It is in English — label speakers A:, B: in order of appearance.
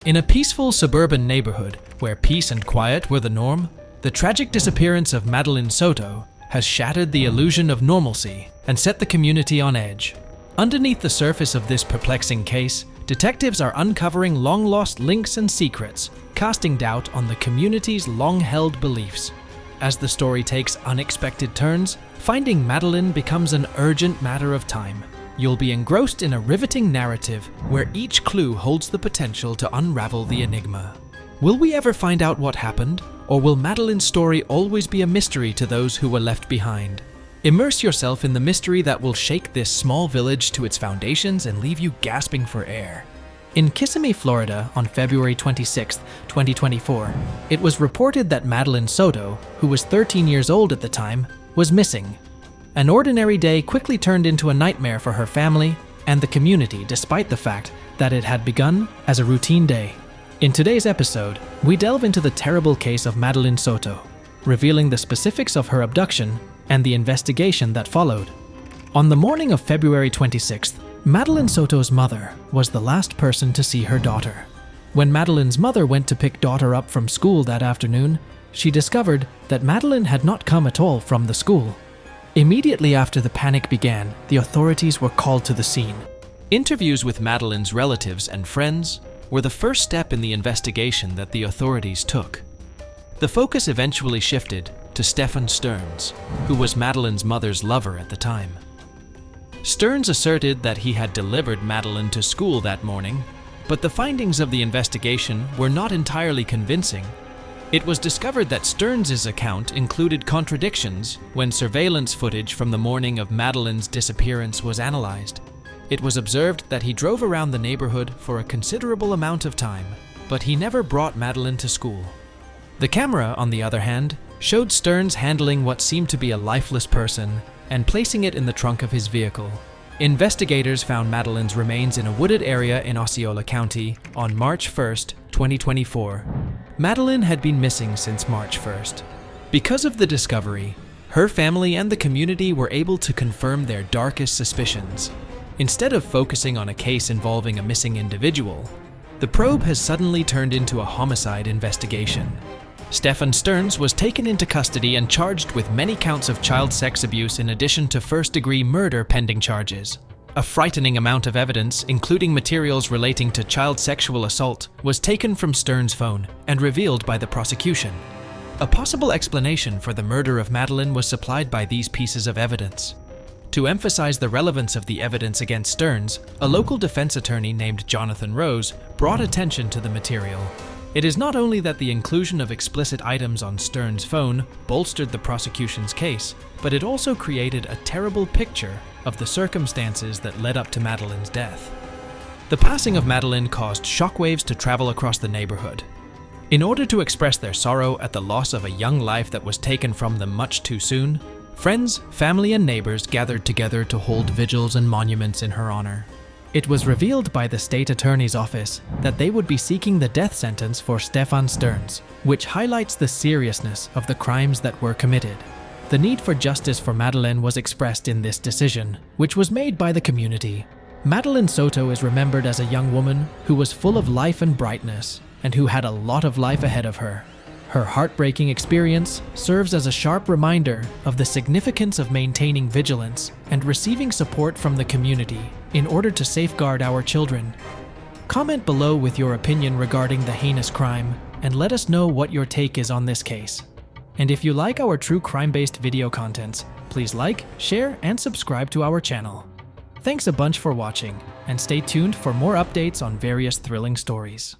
A: In a peaceful suburban neighborhood where peace and quiet were the norm, the tragic disappearance of Madeline Soto has shattered the illusion of normalcy and set the community on edge. Underneath the surface of this perplexing case, detectives are uncovering long-lost links and secrets, casting doubt on the community's long-held beliefs. As the story takes unexpected turns, finding Madeline becomes an urgent matter of time. You'll be engrossed in a riveting narrative where each clue holds the potential to unravel the enigma. Will we ever find out what happened, or will Madeline's story always be a mystery to those who were left behind? Immerse yourself in the mystery that will shake this small village to its foundations and leave you gasping for air. In Kissimmee, Florida, on February 26, 2024, it was reported that Madeline Soto, who was 13 years old at the time, was missing. An ordinary day quickly turned into a nightmare for her family and the community, despite the fact that it had begun as a routine day. In today's episode, we delve into the terrible case of Madeline Soto, revealing the specifics of her abduction and the investigation that followed. On the morning of February 26th, Madeline Soto's mother was the last person to see her daughter. When Madeline's mother went to pick daughter up from school that afternoon, she discovered that Madeline had not come at all from the school. Immediately after the panic began, the authorities were called to the scene. Interviews with Madeline's relatives and friends were the first step in the investigation that the authorities took. The focus eventually shifted to Stefan Stearns, who was Madeline's mother's lover at the time. Stearns asserted that he had delivered Madeline to school that morning, but the findings of the investigation were not entirely convincing. It was discovered that Stearns' account included contradictions when surveillance footage from the morning of Madeline's disappearance was analyzed. It was observed that he drove around the neighborhood for a considerable amount of time, but he never brought Madeline to school. The camera, on the other hand, showed Stearns handling what seemed to be a lifeless person and placing it in the trunk of his vehicle. Investigators found Madeline's remains in a wooded area in Osceola County on March 1st, 2024. Madeline had been missing since March 1st. Because of the discovery, her family and the community were able to confirm their darkest suspicions. Instead of focusing on a case involving a missing individual, the probe has suddenly turned into a homicide investigation. Stefan Stearns was taken into custody and charged with many counts of child sex abuse in addition to first-degree murder pending charges. A frightening amount of evidence, including materials relating to child sexual assault, was taken from Stearns' phone and revealed by the prosecution. A possible explanation for the murder of Madeline was supplied by these pieces of evidence. To emphasize the relevance of the evidence against Stearns, a local defense attorney named Jonathan Rose brought attention to the material. It is not only that the inclusion of explicit items on Stearns' phone bolstered the prosecution's case, but it also created a terrible picture of the circumstances that led up to Madeline's death. The passing of Madeline caused shockwaves to travel across the neighborhood. In order to express their sorrow at the loss of a young life that was taken from them much too soon, friends, family, and neighbors gathered together to hold vigils and monuments in her honor. It was revealed by the state attorney's office that they would be seeking the death sentence for Stefan Stearns, which highlights the seriousness of the crimes that were committed. The need for justice for Madeline was expressed in this decision, which was made by the community. Madeline Soto is remembered as a young woman who was full of life and brightness, and who had a lot of life ahead of her. Her heartbreaking experience serves as a sharp reminder of the significance of maintaining vigilance and receiving support from the community in order to safeguard our children. Comment below with your opinion regarding the heinous crime and let us know what your take is on this case. And if you like our true crime-based video contents, please like, share, and subscribe to our channel. Thanks a bunch for watching, and stay tuned for more updates on various thrilling stories.